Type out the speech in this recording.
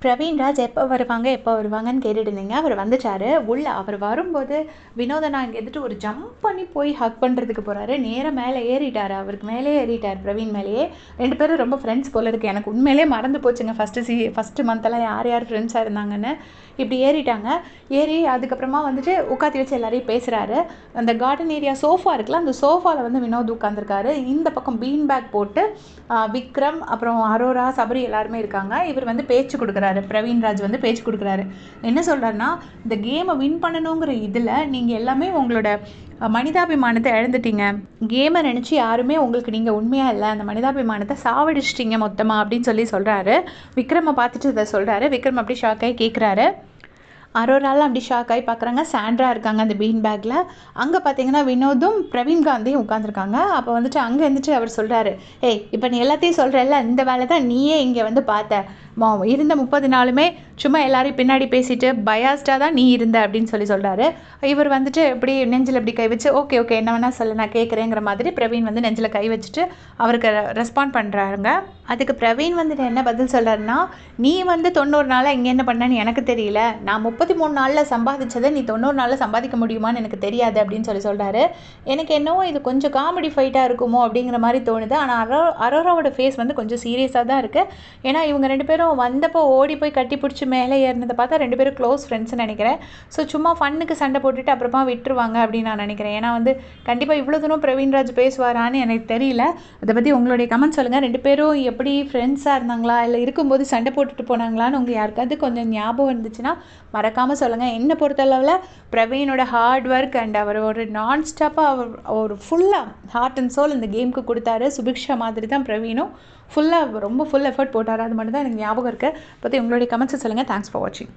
பிரவீன்ராஜ் எப்போ வருவாங்கன்னு கேட்டுட்டு இருந்தீங்க. அவர் வந்துட்டாரு. அவர் வரும்போது வினோதனா இங்கே இருந்துட்டு ஒரு ஜம்ப் பண்ணி போய் ஹக் பண்ணுறதுக்கு போகிறாரு. நேராக மேலே ஏறிட்டார். அவருக்கு மேலே ஏறிட்டார், பிரவீன் மேலேயே. 2 பேரும் ரொம்ப ஃப்ரெண்ட்ஸ் போல இருக்குது. எனக்கு உண்மையிலே மறந்து போச்சுங்க ஃபஸ்ட்டு மந்த்தெல்லாம் யார் ஃப்ரெண்ட்ஸாக இருந்தாங்கன்னு. இப்படி ஏறிட்டாங்க. ஏறி அதுக்கப்புறமா வந்துட்டு உட்காத்தி வச்சு எல்லாரையும் பேசுகிறாரு. அந்த கார்டன் ஏரியா சோஃபா இருக்குல்ல, அந்த சோஃபாவில் வந்து வினோத் உட்காந்துருக்காரு. இந்த பக்கம் பீன் பேக் போட்டு விக்ரம், அப்புறம் அரோரா, சபரி எல்லாருமே இருக்காங்க. இவர் வந்து பேச்சு கொடுக்குறாரு. பிரவீன்ராஜ் வந்து பேச்சு கொடுக்குறாரு. என்ன சொல்கிறாருன்னா, இந்த கேமை வின் பண்ணணுங்கிற இதில் நீங்கள் எல்லாமே உங்களோட மனிதாபிமானத்தை இழந்துட்டீங்க. கேமை நினச்சி யாருமே உங்களுக்கு நீங்கள் உண்மையாக இல்லை, அந்த மனிதாபிமானத்தை சாவடிச்சிட்டிங்க மொத்தமாக அப்படின்னு சொல்கிறாரு. விக்ரமை பார்த்துட்டு இதை சொல்கிறாரு. விக்ரம் அப்படி ஷாக்காகி கேட்குறாரு. அரோராலாம் அப்படி ஷாக் ஆகி பார்க்குறாங்க. சாண்ட்ரா இருக்காங்க அந்த பீன் பேக்கில். அங்கே பார்த்தீங்கன்னா வினோதும் பிரவீன் காந்தியும் உட்காந்துருக்காங்க. அப்போ வந்துட்டு அங்கே இருந்துட்டு அவர் சொல்கிறாரு, ஏய் இப்போ நீ எல்லாத்தையும் சொல்கிறல்ல, இந்த வேலை தான் நீயே இங்கே வந்து பார்த்த. இருந்த 30 நாளுமே சும்மா எல்லாரையும் பின்னாடி பேசிட்டு பயாஸ்டாக தான் நீ இருந்த அப்படின்னு சொல்கிறாரு. இவர் வந்துட்டு இப்படி நெஞ்சில் இப்படி கை வச்சு ஓகே என்ன வேணால் சொல்ல, நான் கேட்குறேங்கிற மாதிரி பிரவீன் வந்து நெஞ்சில் கை வச்சுட்டு அவருக்கு ரெஸ்பாண்ட் பண்ணுறாருங்க. அதுக்கு பிரவீன் வந்துட்டு என்ன பதில் சொல்கிறாருன்னா, நீ வந்து 90 நாளாக இங்கே என்ன பண்ணேன்னு எனக்கு தெரியல, நான் 33 நாளில் சம்பாதிச்சதை நீ 90 நாளில் சம்பாதிக்க முடியுமான்னு எனக்கு தெரியாது அப்படின்னு சொல்கிறாரு. எனக்கு என்னவோ இது கொஞ்சம் காமெடி ஃபைட்டாக இருக்குமோ அப்படிங்கிற மாதிரி தோணுது. ஆனால் அரோராவோட ஃபேஸ் வந்து கொஞ்சம் சீரியஸாக தான் இருக்குது. ஏன்னா இவங்க 2 பேரும் வந்தப்போ ஓடி போய் கட்டி பிடிச்சி மேலே ஏறினதை பார்த்தா 2 பேரும் க்ளோஸ் ஃப்ரெண்ட்ஸ்னு நினைக்கிறேன். ஸோ சும்மா ஃபன்னுக்கு சண்டை போட்டுட்டு அப்புறமா விட்டுருவாங்க அப்படின்னு நான் நினைக்கிறேன். ஏன்னா வந்து கண்டிப்பாக இவ்வளோ தூரம் பிரவீன்ராஜ் பேசுவாரான்னு எனக்கு தெரியல. அதை பற்றி உங்களுடைய கமெண்ட் சொல்லுங்கள். 2 பேரும் எப்படி ஃப்ரெண்ட்ஸாக இருந்தாங்களா, இல்லை இருக்கும்போது சண்டை போட்டுட்டு போனாங்களான்னு உங்கள் யாருக்காவது கொஞ்சம் ஞாபகம் இருந்துச்சுன்னா மறக்காமல் சொல்லுங்கள். என்னை பொறுத்தளவில் பிரவீனோட ஹார்ட் ஒர்க் அண்ட் அவர் ஒரு நான் ஸ்டாப்பாக அவர் ஃபுல்லாக ஹார்ட் அண்ட் சோல் இந்த கேமுக்கு கொடுத்தாரு. சுபிக்ஷா மாதிரி தான் பிரவீனும் ஃபுல் எஃபர்ட் போட்டார். அது மட்டும் தான் எனக்கு ஞாபகம் இருக்குது. பற்றி உங்களுடைய கமெண்ட்ஸை சொல்லுங்கள். தேங்க்ஸ் ஃபார் வாட்சிங்.